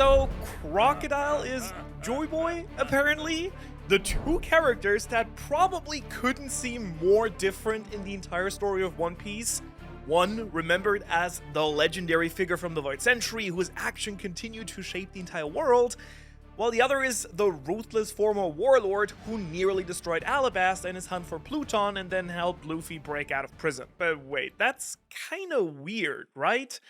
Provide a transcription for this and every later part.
So, Crocodile is Joy Boy, apparently? The two characters that probably couldn't seem more different in the entire story of One Piece. One, remembered as the legendary figure from the Void Century whose action continued to shape the entire world, while the other is the ruthless former warlord who nearly destroyed Alabasta in his hunt for Pluton and then helped Luffy break out of prison. But wait, that's kinda weird, right?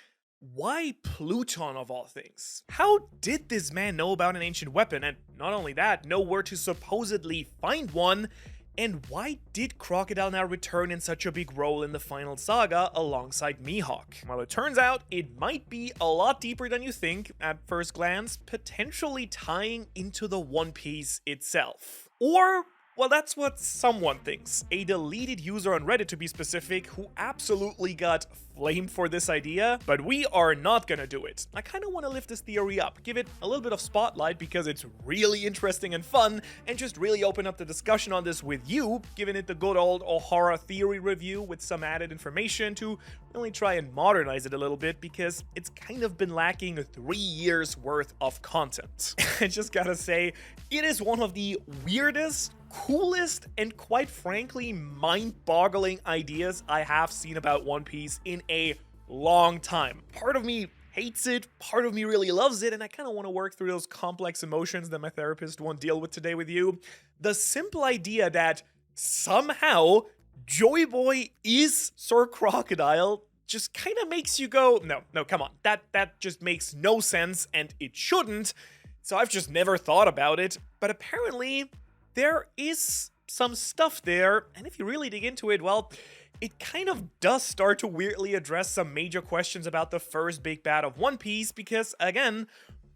Why Pluton of all things? How did this man know about an ancient weapon, and not only that, know where to supposedly find one? And why did Crocodile now return in such a big role in the final saga alongside Mihawk? Well, it turns out it might be a lot deeper than you think at first glance, potentially tying into the One Piece itself. Or, well, that's what someone thinks. A deleted user on Reddit, to be specific, who absolutely got flamed for this idea, but we are not gonna do it. I kinda wanna lift this theory up, give it a little bit of spotlight because it's really interesting and fun, and just really open up the discussion on this with you, giving it the good old Ohara theory review with some added information to really try and modernize it a little bit because it's kind of been lacking 3 years worth of content. I just gotta say, it is one of the weirdest, coolest, and quite frankly mind-boggling ideas I have seen about One Piece in a long time. Part of me hates it, part of me really loves it, and I kind of want to work through those complex emotions that my therapist won't deal with today with you. The simple idea that somehow Joy Boy is Sir Crocodile just kind of makes you go, no, come on, that just makes no sense, and it shouldn't, so I've just never thought about it, but apparently there is some stuff there, and if you really dig into it, well, it kind of does start to weirdly address some major questions about the first big bad of One Piece, because, again,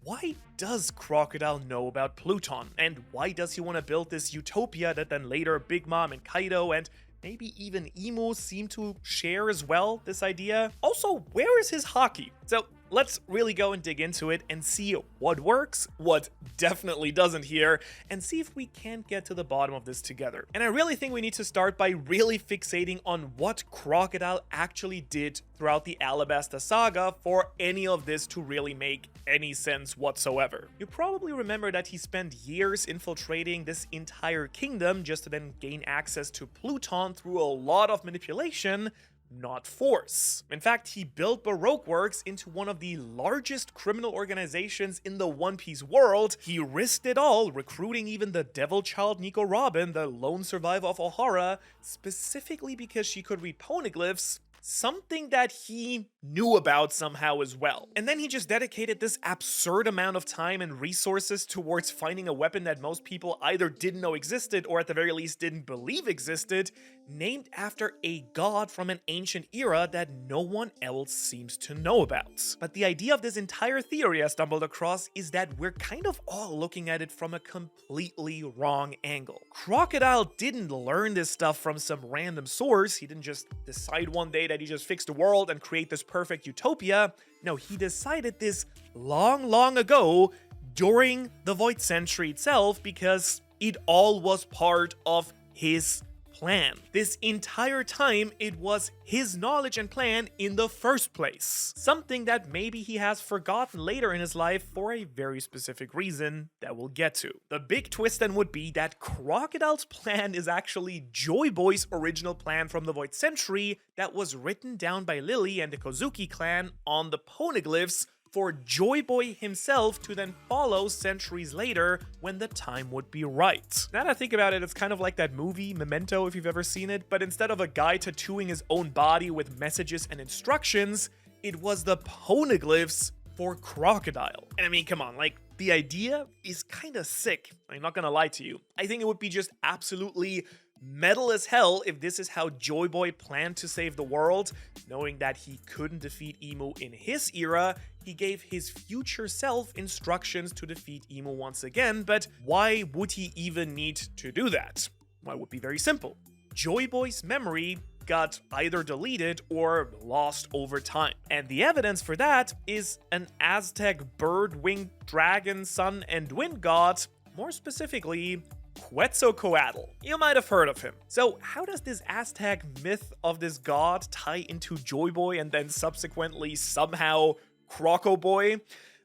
why does Crocodile know about Pluton? And why does he want to build this utopia that then later Big Mom and Kaido and maybe even Emu seem to share as well, this idea? Also, where is his Haki? So let's really go and dig into it and see what works, what definitely doesn't here, and see if we can't get to the bottom of this together. And I really think we need to start by really fixating on what Crocodile actually did throughout the Alabasta saga for any of this to really make any sense whatsoever. You probably remember that he spent years infiltrating this entire kingdom just to then gain access to Pluton through a lot of manipulation, not force. In fact, he built Baroque Works into one of the largest criminal organizations in the One Piece world. He risked it all, recruiting even the devil child Nico Robin, the lone survivor of Ohara, specifically because she could read poneglyphs, something that he knew about somehow as well. And then he just dedicated this absurd amount of time and resources towards finding a weapon that most people either didn't know existed or at the very least didn't believe existed, named after a god from an ancient era that no one else seems to know about. But the idea of this entire theory I stumbled across is that we're kind of all looking at it from a completely wrong angle. Crocodile didn't learn this stuff from some random source. He didn't just decide one day that he just fixed the world and create this perfect utopia. No, he decided this long ago during the Void Century itself because it all was part of his plan. This entire time, it was his knowledge and plan in the first place. Something that maybe he has forgotten later in his life for a very specific reason that we'll get to. The big twist then would be that Crocodile's plan is actually Joy Boy's original plan from the Void Century that was written down by Lily and the Kozuki clan on the poneglyphs for Joy Boy himself to then follow centuries later when the time would be right. Now that I think about it, it's kind of like that movie, Memento, if you've ever seen it, but instead of a guy tattooing his own body with messages and instructions, it was the poneglyphs for Crocodile. And I mean, come on, like, the idea is kind of sick. I'm not gonna lie to you. I think it would be just absolutely metal as hell if this is how Joy Boy planned to save the world. Knowing that he couldn't defeat Emu in his era, he gave his future self instructions to defeat Emu once again, but why would he even need to do that? Well, it would be very simple. Joy Boy's memory got either deleted or lost over time. And the evidence for that is an Aztec bird-winged dragon, sun, and wind god, more specifically, Quetzalcoatl. You might have heard of him. So how does this Aztec myth of this god tie into Joy Boy and then subsequently somehow Croco Boy?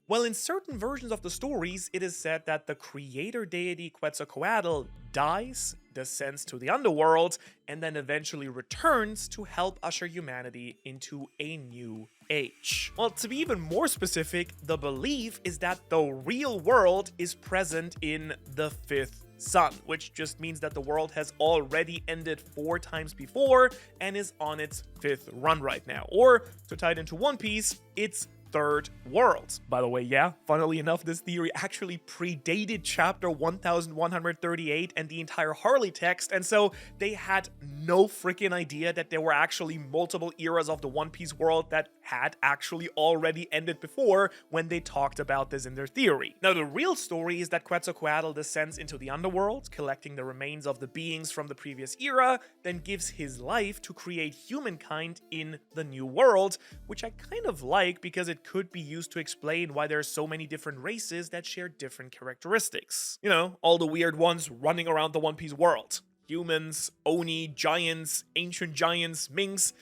Well, in certain versions of the stories, it is said that the creator deity Quetzalcoatl dies, descends to the underworld, and then eventually returns to help usher humanity into a new age. Well, to be even more specific, the belief is that the real world is present in the fifth sun, which just means that the world has already ended 4 times before and is on its 5th run right now. Or, to tie it into one piece, it's third world. By the way, yeah, funnily enough, this theory actually predated chapter 1138 and the entire Harley text, and so they had no freaking idea that there were actually multiple eras of the One Piece world that had actually already ended before when they talked about this in their theory. Now, the real story is that Quetzalcoatl descends into the underworld, collecting the remains of the beings from the previous era, then gives his life to create humankind in the new world, which I kind of like because it could be used to explain why there are so many different races that share different characteristics. You know, all the weird ones running around the One Piece world. Humans, Oni, giants, ancient giants, minks.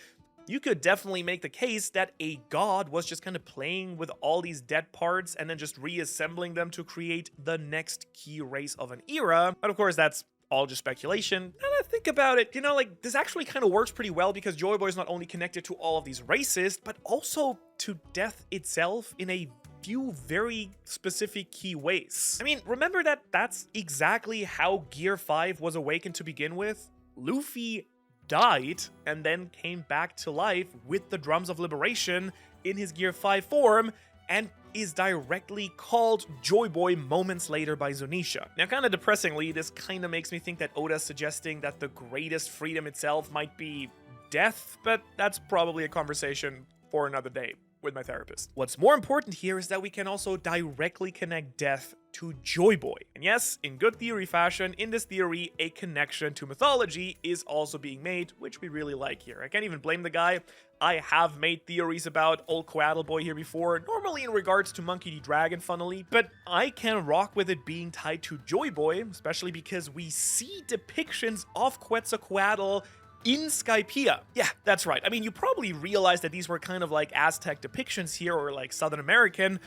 You could definitely make the case that a god was just kind of playing with all these dead parts and then just reassembling them to create the next key race of an era. But of course, that's all just speculation. Now that I think about it, you know, like, this actually kind of works pretty well because Joy Boy is not only connected to all of these races, but also to death itself in a few very specific key ways. I mean, remember that that's exactly how Gear 5 was awakened to begin with? Luffy died and then came back to life with the Drums of Liberation in his Gear 5 form, and is directly called Joy Boy moments later by Zunisha. Now, kind of depressingly, this kind of makes me think that Oda's suggesting that the greatest freedom itself might be death, but that's probably a conversation for another day with my therapist. What's more important here is that we can also directly connect death to Joy Boy. And yes, in good theory fashion, in this theory, a connection to mythology is also being made, which we really like here. I can't even blame the guy. I have made theories about old Coatl Boy here before, normally in regards to Monkey D. Dragon, funnily, but I can rock with it being tied to Joy Boy, especially because we see depictions of Quetzalcoatl in Skypiea. Yeah, that's right. I mean, you probably realize that these were kind of like Aztec depictions here, or like Southern American,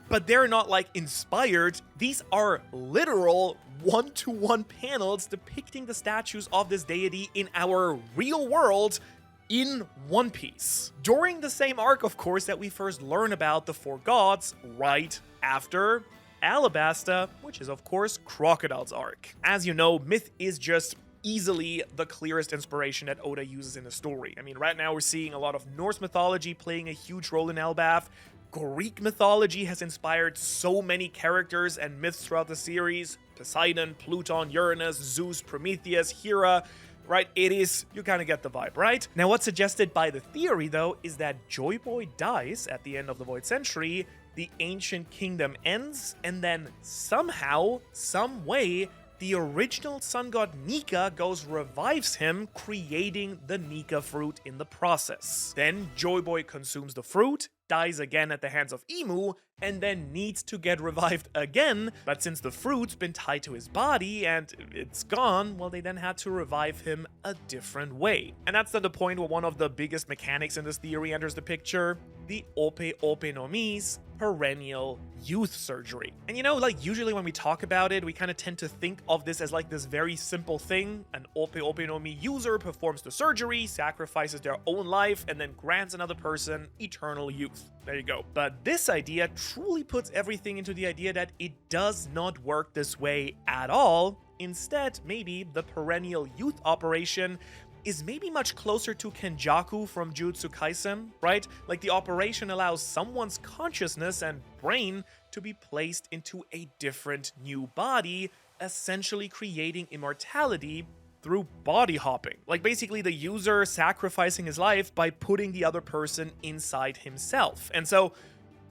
but they're not like inspired. These are literal one-to-one panels depicting the statues of this deity in our real world in One Piece. During the same arc, of course, that we first learn about the 4 gods right after Alabasta, which is of course Crocodile's arc. As you know, myth is just easily the clearest inspiration that Oda uses in the story. I mean, right now we're seeing a lot of Norse mythology playing a huge role in Elbaf. Greek mythology has inspired so many characters and myths throughout the series. Poseidon, Pluton, Uranus, Zeus, Prometheus, Hera, right? It is, you kind of get the vibe, right? Now, what's suggested by the theory, though, is that Joy Boy dies at the end of the Void Century, the ancient kingdom ends, and then somehow, some way, the original sun god Nika goes revives him, creating the Nika fruit in the process. Then Joy Boy consumes the fruit, dies again at the hands of Emu, and then needs to get revived again, but since the fruit's been tied to his body and it's gone, well, they then had to revive him a different way. And that's then the point where one of the biggest mechanics in this theory enters the picture, the Ope Ope no Mi's perennial youth surgery. And you know, like, usually when we talk about it, we kind of tend to think of this as like this very simple thing. An Ope Ope no Mi user performs the surgery, sacrifices their own life, and then grants another person eternal youth. There you go. But this idea truly puts everything into the idea that it does not work this way at all. Instead, maybe the perennial youth operation is maybe much closer to Kenjaku from Jujutsu Kaisen, right? Like, the operation allows someone's consciousness and brain to be placed into a different new body, essentially creating immortality through body hopping. Like, basically the user sacrificing his life by putting the other person inside himself. And so,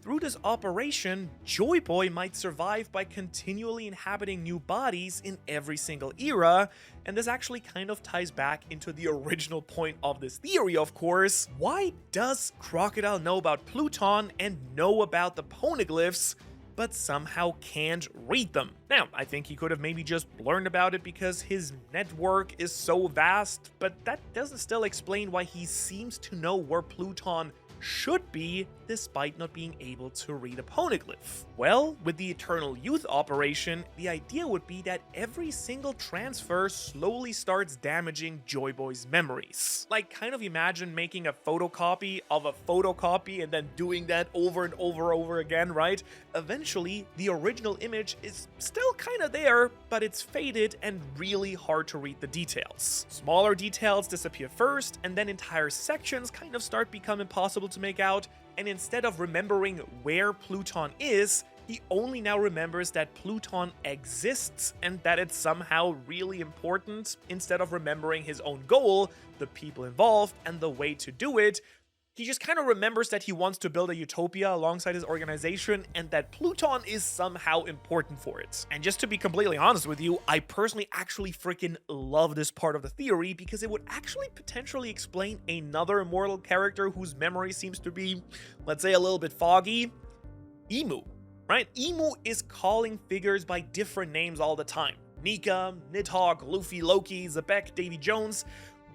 through this operation, Joy Boy might survive by continually inhabiting new bodies in every single era, and this actually kind of ties back into the original point of this theory, of course. Why does Crocodile know about Pluton and know about the poneglyphs, but somehow can't read them? Now, I think he could have maybe just learned about it because his network is so vast, but that doesn't still explain why he seems to know where Pluton should be, despite not being able to read a poneglyph? Well, with the Eternal Youth operation, the idea would be that every single transfer slowly starts damaging Joy Boy's memories. Like, kind of imagine making a photocopy of a photocopy and then doing that over and over again, right? Eventually, the original image is still kind of there, but it's faded and really hard to read the details. Smaller details disappear first, and then entire sections kind of start becoming impossible to make out, and instead of remembering where Pluton is, he only now remembers that Pluton exists and that it's somehow really important. Instead of remembering his own goal, the people involved, and the way to do it, he just kind of remembers that he wants to build a utopia alongside his organization and that Pluton is somehow important for it. And just to be completely honest with you, I personally actually freaking love this part of the theory because it would actually potentially explain another immortal character whose memory seems to be, let's say, a little bit foggy. Emu, right? Emu is calling figures by different names all the time. Nika, Nidhogg, Luffy, Loki, Zebek, Davy Jones.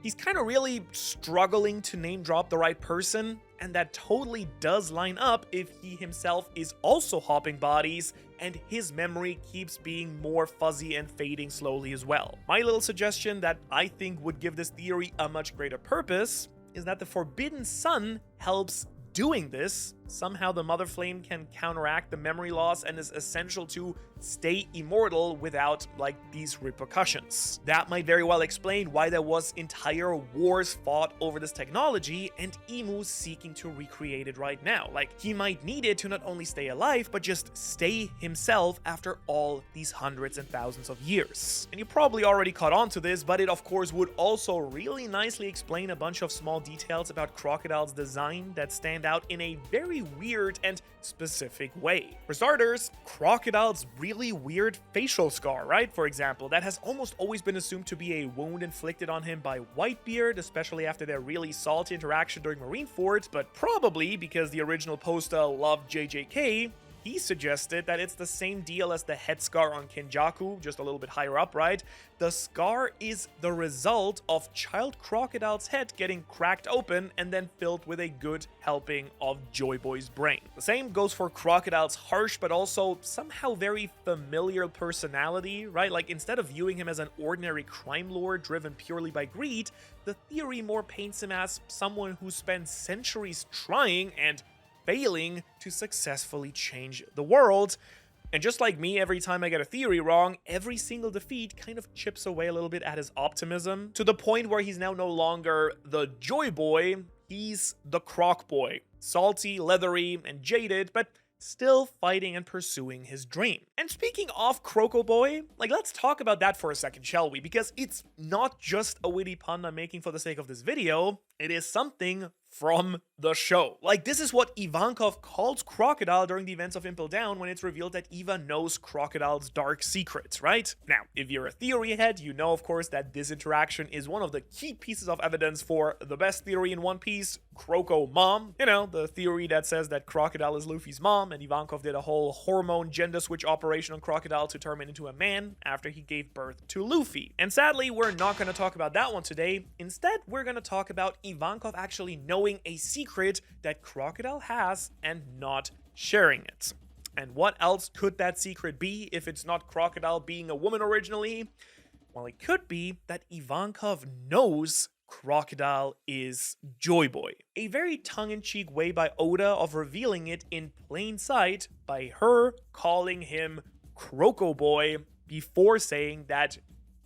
He's kind of really struggling to name drop the right person, and that totally does line up if he himself is also hopping bodies and his memory keeps being more fuzzy and fading slowly as well. My little suggestion that I think would give this theory a much greater purpose is that the Forbidden Sun helps doing this. Somehow the Mother Flame can counteract the memory loss and is essential to stay immortal without, like, these repercussions. That might very well explain why there was entire wars fought over this technology and Emu seeking to recreate it right now. Like, he might need it to not only stay alive, but just stay himself after all these hundreds and thousands of years. And you probably already caught on to this, but it of course would also really nicely explain a bunch of small details about Crocodile's design that stand out in a very weird and specific way. For starters, Crocodile's really weird facial scar, right? For example, that has almost always been assumed to be a wound inflicted on him by Whitebeard, especially after their really salty interaction during Marineford, but probably because the original poster loved JJK, he suggested that it's the same deal as the head scar on Kenjaku, just a little bit higher up, right? The scar is the result of Child Crocodile's head getting cracked open and then filled with a good helping of Joy Boy's brain. The same goes for Crocodile's harsh but also somehow very familiar personality, right? Like, instead of viewing him as an ordinary crime lord driven purely by greed, the theory more paints him as someone who spent centuries trying and failing to successfully change the world. And just like me, every time I get a theory wrong, every single defeat kind of chips away a little bit at his optimism, to the point where he's now no longer the Joy Boy, he's the Croc Boy. Salty, leathery, and jaded, but still fighting and pursuing his dream. And speaking of Croco Boy, like, let's talk about that for a second, shall we? Because it's not just a witty pun I'm making for the sake of this video, it is something from the show. Like, this is what Ivankov calls Crocodile during the events of Impel Down when it's revealed that Eva knows Crocodile's dark secrets, right? Now, if you're a theory head, you know, of course, that this interaction is one of the key pieces of evidence for the best theory in One Piece, Croco Mom. You know, the theory that says that Crocodile is Luffy's mom, and Ivankov did a whole hormone gender switch operation on Crocodile to turn him into a man after he gave birth to Luffy. And sadly, we're not going to talk about that one today. Instead, we're going to talk about Ivankov actually knowing a secret that Crocodile has and not sharing it. And what else could that secret be if it's not Crocodile being a woman originally? Well, it could be that Ivankov knows Crocodile is Joy Boy. A very tongue-in-cheek way by Oda of revealing it in plain sight by her calling him Croco Boy before saying that,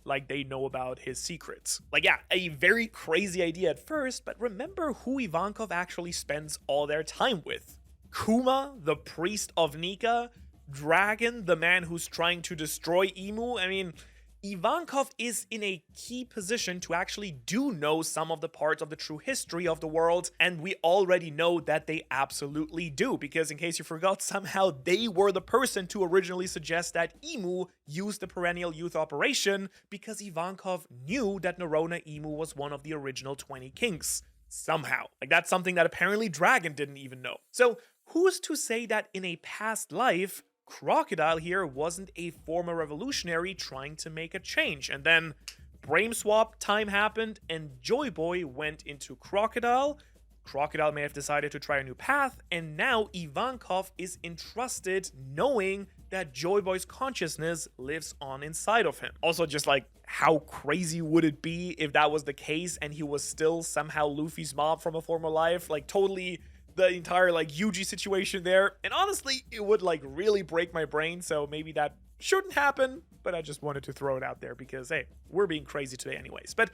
like, they know about his secrets. Like, yeah, a very crazy idea at first, but remember who Ivankov actually spends all their time with. Kuma, the priest of Nika, Dragon, the man who's trying to destroy Emu. I mean, Ivankov is in a key position to actually do know some of the parts of the true history of the world, and we already know that they absolutely do, because in case you forgot, somehow they were the person to originally suggest that Emu use the perennial youth operation, because Ivankov knew that Nerona Emu was one of the original 20 kings. Somehow. Like, that's something that apparently Dragon didn't even know. So, who's to say that in a past life, Crocodile here wasn't a former revolutionary trying to make a change, and then brain swap time happened and Joy Boy went into Crocodile, Crocodile may have decided to try a new path, and now Ivankov is entrusted knowing that Joy Boy's consciousness lives on inside of him. Also, just like, how crazy would it be if that was the case and he was still somehow Luffy's mom from a former life? Like, totally the entire like Yuji situation there. And honestly, it would like really break my brain, so maybe that shouldn't happen, but I just wanted to throw it out there because, hey, we're being crazy today anyways. But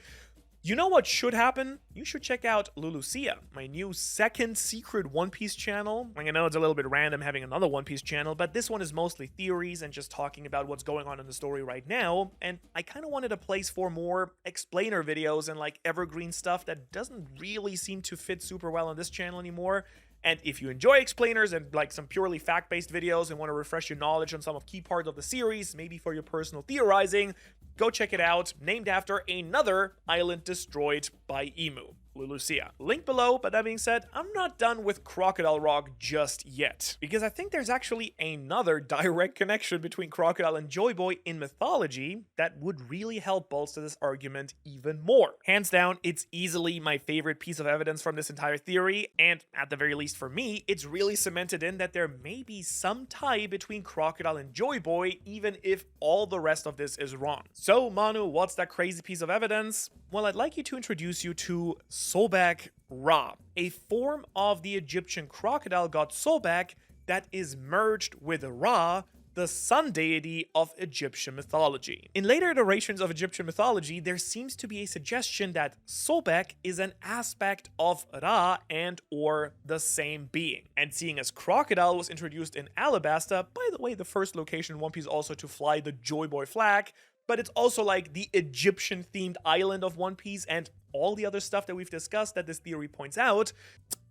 you know what should happen? You should check out Lulucia, my new second secret One Piece channel. I know it's a little bit random having another One Piece channel, but this one is mostly theories and just talking about what's going on in the story right now. And I kind of wanted a place for more explainer videos and like evergreen stuff that doesn't really seem to fit super well on this channel anymore. And if you enjoy explainers and like some purely fact-based videos and want to refresh your knowledge on some of key parts of the series, maybe for your personal theorizing, go check it out, named after another island destroyed by Emu, Lulucia. Link below, but that being said, I'm not done with Crocodile Rock just yet, because I think there's actually another direct connection between Crocodile and Joy Boy in mythology that would really help bolster this argument even more. Hands down, it's easily my favorite piece of evidence from this entire theory, and at the very least for me, it's really cemented in that there may be some tie between Crocodile and Joy Boy, even if all the rest of this is wrong. So, Manu, what's that crazy piece of evidence? Well, I'd like you to introduce you to Sobek Ra, a form of the Egyptian crocodile god Sobek that is merged with Ra, the sun deity of Egyptian mythology. In later iterations of Egyptian mythology, there seems to be a suggestion that Sobek is an aspect of Ra and or the same being. And seeing as Crocodile was introduced in Alabasta, by the way, the first location in One Piece also to fly the Joy Boy flag, but it's also like the Egyptian-themed island of One Piece and all the other stuff that we've discussed that this theory points out,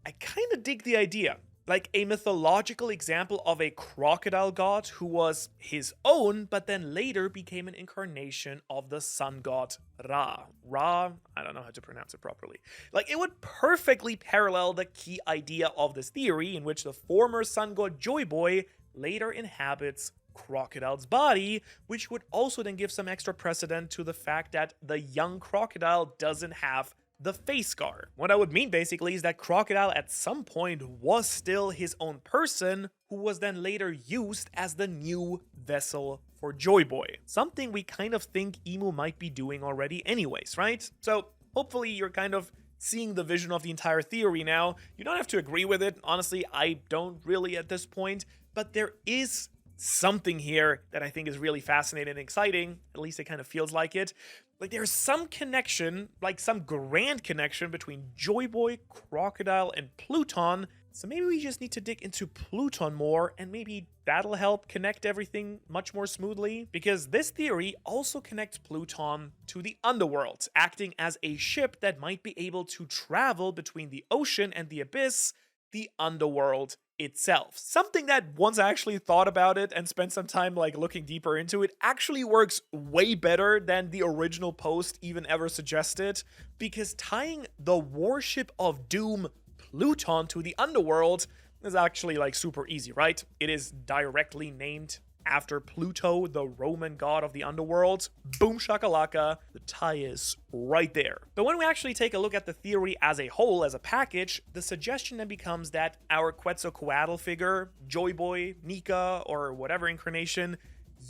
I kind of dig the idea. Like a mythological example of a crocodile god who was his own, but then later became an incarnation of the sun god Ra. Ra, I don't know how to pronounce it properly. Like, it would perfectly parallel the key idea of this theory, in which the former sun god Joy Boy later inhabits Crocodile's body, which would also then give some extra precedent to the fact that the young Crocodile doesn't have the face scar. What I would mean basically is that Crocodile at some point was still his own person who was then later used as the new vessel for Joy Boy. Something we kind of think Emu might be doing already anyways, right? So hopefully you're kind of seeing the vision of the entire theory now. You don't have to agree with it. Honestly, I don't really at this point, but there is something here that I think is really fascinating and exciting. At least it kind of feels like it. Like there's some connection, like some grand connection between Joy Boy, Crocodile, and Pluton. So maybe we just need to dig into Pluton more, and maybe that'll help connect everything much more smoothly. Because this theory also connects Pluton to the underworld, acting as a ship that might be able to travel between the ocean and the abyss, the underworld itself. Something that once I actually thought about it and spent some time like looking deeper into it actually works way better than the original post even ever suggested, because tying the warship of doom Pluton to the underworld is actually like super easy, right? It is directly named after Pluto, the Roman god of the underworld. Boom shakalaka, the tie is right there. But when we actually take a look at the theory as a whole, as a package, the suggestion then becomes that our Quetzalcoatl figure, Joy Boy, Nika, or whatever incarnation,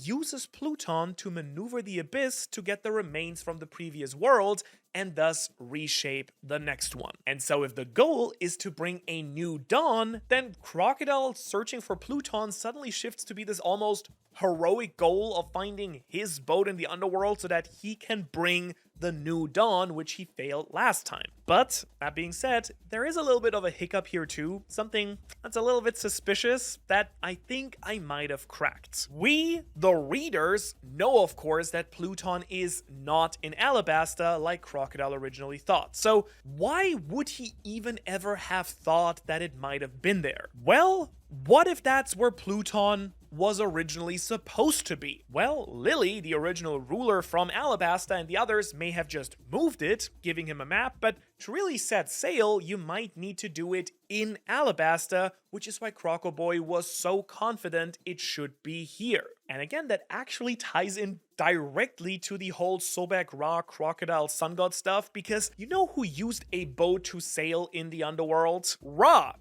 uses Pluton to maneuver the abyss to get the remains from the previous world and thus reshape the next one. And so if the goal is to bring a new dawn, then Crocodile searching for Pluton suddenly shifts to be this almost heroic goal of finding his boat in the underworld so that he can bring the new dawn, which he failed last time. But that being said, there is a little bit of a hiccup here too, something that's a little bit suspicious that I think I might have cracked. We, the readers, know of course that Pluton is not in Alabasta like Crocodile originally thought. So why would he even ever have thought that it might have been there? Well, What if that's where Pluton was originally supposed to be? Well, Lily, the original ruler from Alabasta, and the others may have just moved it, giving him a map, but to really set sail, you might need to do it in Alabasta, which is why Crocodile was so confident it should be here. And again, that actually ties in directly to the whole Sobek Ra Crocodile Sun God stuff, because you know who used a boat to sail in the underworld? Ra!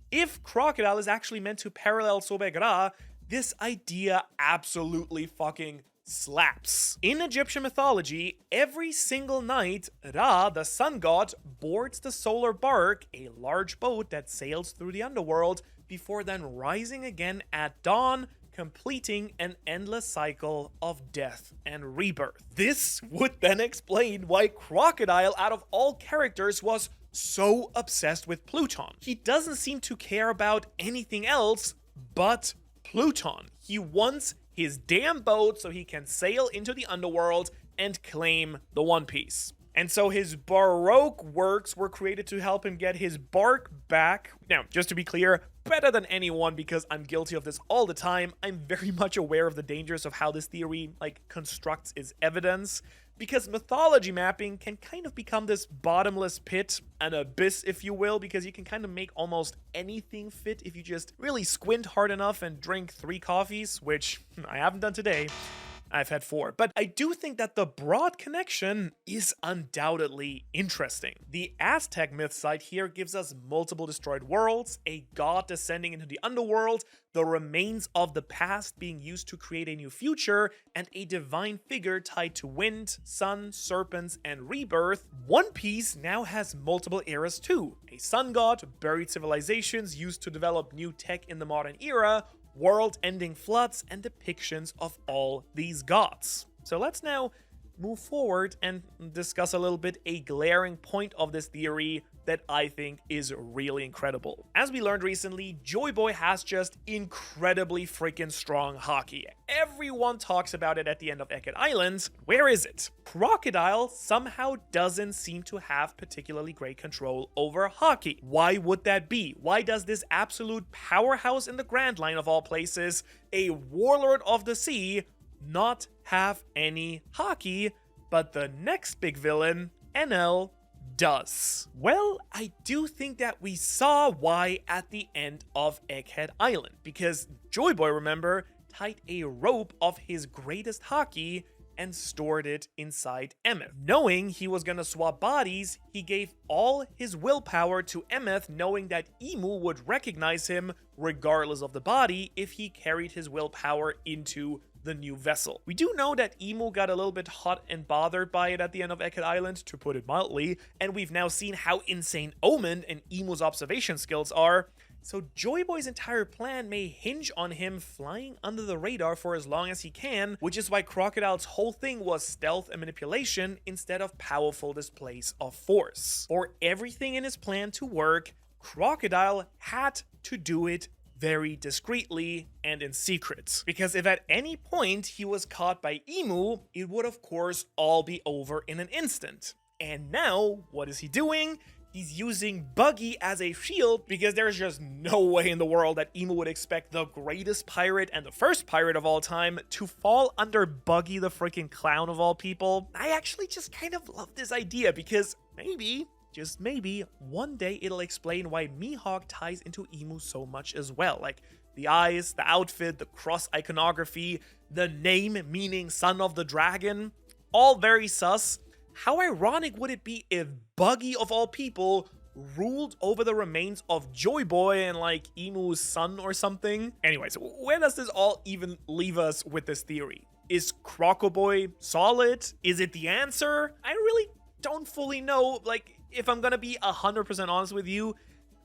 If Crocodile is actually meant to parallel Sobek Ra, this idea absolutely fucking slaps. In Egyptian mythology, every single night, Ra, the sun god, boards the solar bark, a large boat that sails through the underworld, before then rising again at dawn, completing an endless cycle of death and rebirth. This would then explain why Crocodile, out of all characters, was so obsessed with Pluton. He doesn't seem to care about anything else but Pluton. He wants his damn boat so he can sail into the underworld and claim the One Piece. And so his Baroque works were created to help him get his bark back. Now, just to be clear, better than anyone, because I'm guilty of this all the time, I'm very much aware of the dangers of how this theory, constructs its evidence. Because mythology mapping can kind of become this bottomless pit, an abyss if you will, because you can kind of make almost anything fit if you just really squint hard enough and drink 3 coffees, which I haven't done today. I've had 4. But I do think that the broad connection is undoubtedly interesting. The Aztec myth site here gives us multiple destroyed worlds, a god descending into the underworld, the remains of the past being used to create a new future, and a divine figure tied to wind, sun, serpents, and rebirth. One Piece now has multiple eras too. A sun god, buried civilizations used to develop new tech in the modern era, world-ending floods, and depictions of all these gods. So let's now move forward and discuss a little bit a glaring point of this theory that I think is really incredible. As we learned recently, Joy Boy has just incredibly freaking strong Haki. Everyone talks about it at the end of Eket Island. Where is it? Crocodile somehow doesn't seem to have particularly great control over Haki. Why would that be? Why does this absolute powerhouse in the Grand Line of all places, a warlord of the sea, not have any Haki, but the next big villain, Enel, does? Well, I do think that we saw why at the end of Egghead Island, because Joy Boy, remember, tied a rope of his greatest Haki and stored it inside Emeth. Knowing he was gonna swap bodies, he gave all his willpower to Emeth, knowing that Imu would recognize him regardless of the body if he carried his willpower into the new vessel. We do know that Imu got a little bit hot and bothered by it at the end of Eket Island, to put it mildly, and we've now seen how insane Omen and Imu's observation skills are, so Joy Boy's entire plan may hinge on him flying under the radar for as long as he can, which is why Crocodile's whole thing was stealth and manipulation instead of powerful displays of force. For everything in his plan to work, Crocodile had to do it very discreetly and in secret. Because if at any point he was caught by Imu, it would of course all be over in an instant. And now, what is he doing? He's using Buggy as a shield, because there's just no way in the world that Imu would expect the greatest pirate and the first pirate of all time to fall under Buggy the freaking clown of all people. I actually just kind of love this idea, because maybe, just maybe, one day it'll explain why Mihawk ties into Imu so much as well. Like, the eyes, the outfit, the cross iconography, the name meaning son of the dragon, all very sus. How ironic would it be if Buggy of all people ruled over the remains of Joy Boy and Imu's son or something? Anyways, where does this all even leave us with this theory? Is Crocodile solid? Is it the answer? I really don't fully know. If I'm gonna be 100% honest with you,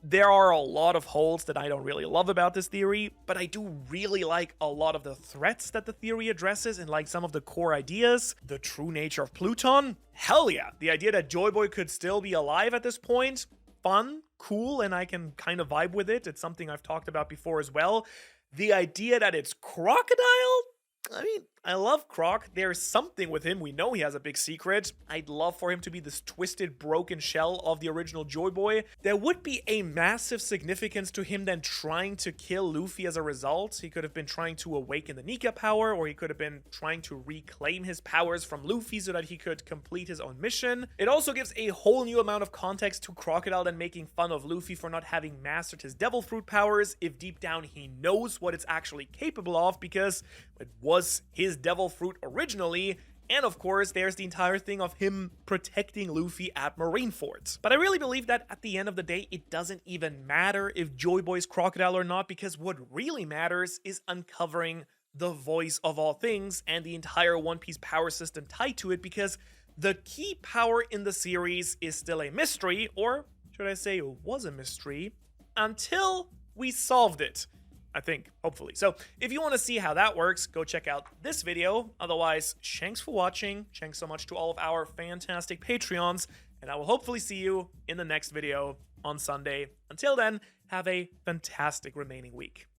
there are a lot of holes that I don't really love about this theory, but I do really like a lot of the threats that the theory addresses and some of the core ideas. The true nature of Pluton? Hell yeah. The idea that Joy Boy could still be alive at this point? Fun, cool, and I can kind of vibe with it. It's something I've talked about before as well. The idea that it's Crocodile? I mean, I love Croc. There's something with him. We know he has a big secret. I'd love for him to be this twisted, broken shell of the original Joy Boy. There would be a massive significance to him then trying to kill Luffy as a result. He could have been trying to awaken the Nika power, or he could have been trying to reclaim his powers from Luffy so that he could complete his own mission. It also gives a whole new amount of context to Crocodile then making fun of Luffy for not having mastered his Devil Fruit powers, if deep down he knows what it's actually capable of, because it was his Devil Fruit originally. And of course, there's the entire thing of him protecting Luffy at Marineford. But I really believe that at the end of the day, it doesn't even matter if Joy Boy's Crocodile or not, because what really matters is uncovering the voice of all things and the entire One Piece power system tied to it, because the key power in the series is still a mystery, or should I say was a mystery, until we solved it. I think, hopefully. So if you want to see how that works, go check out this video. Otherwise, thanks for watching. Thanks so much to all of our fantastic Patreons, and I will hopefully see you in the next video on Sunday. Until then, have a fantastic remaining week.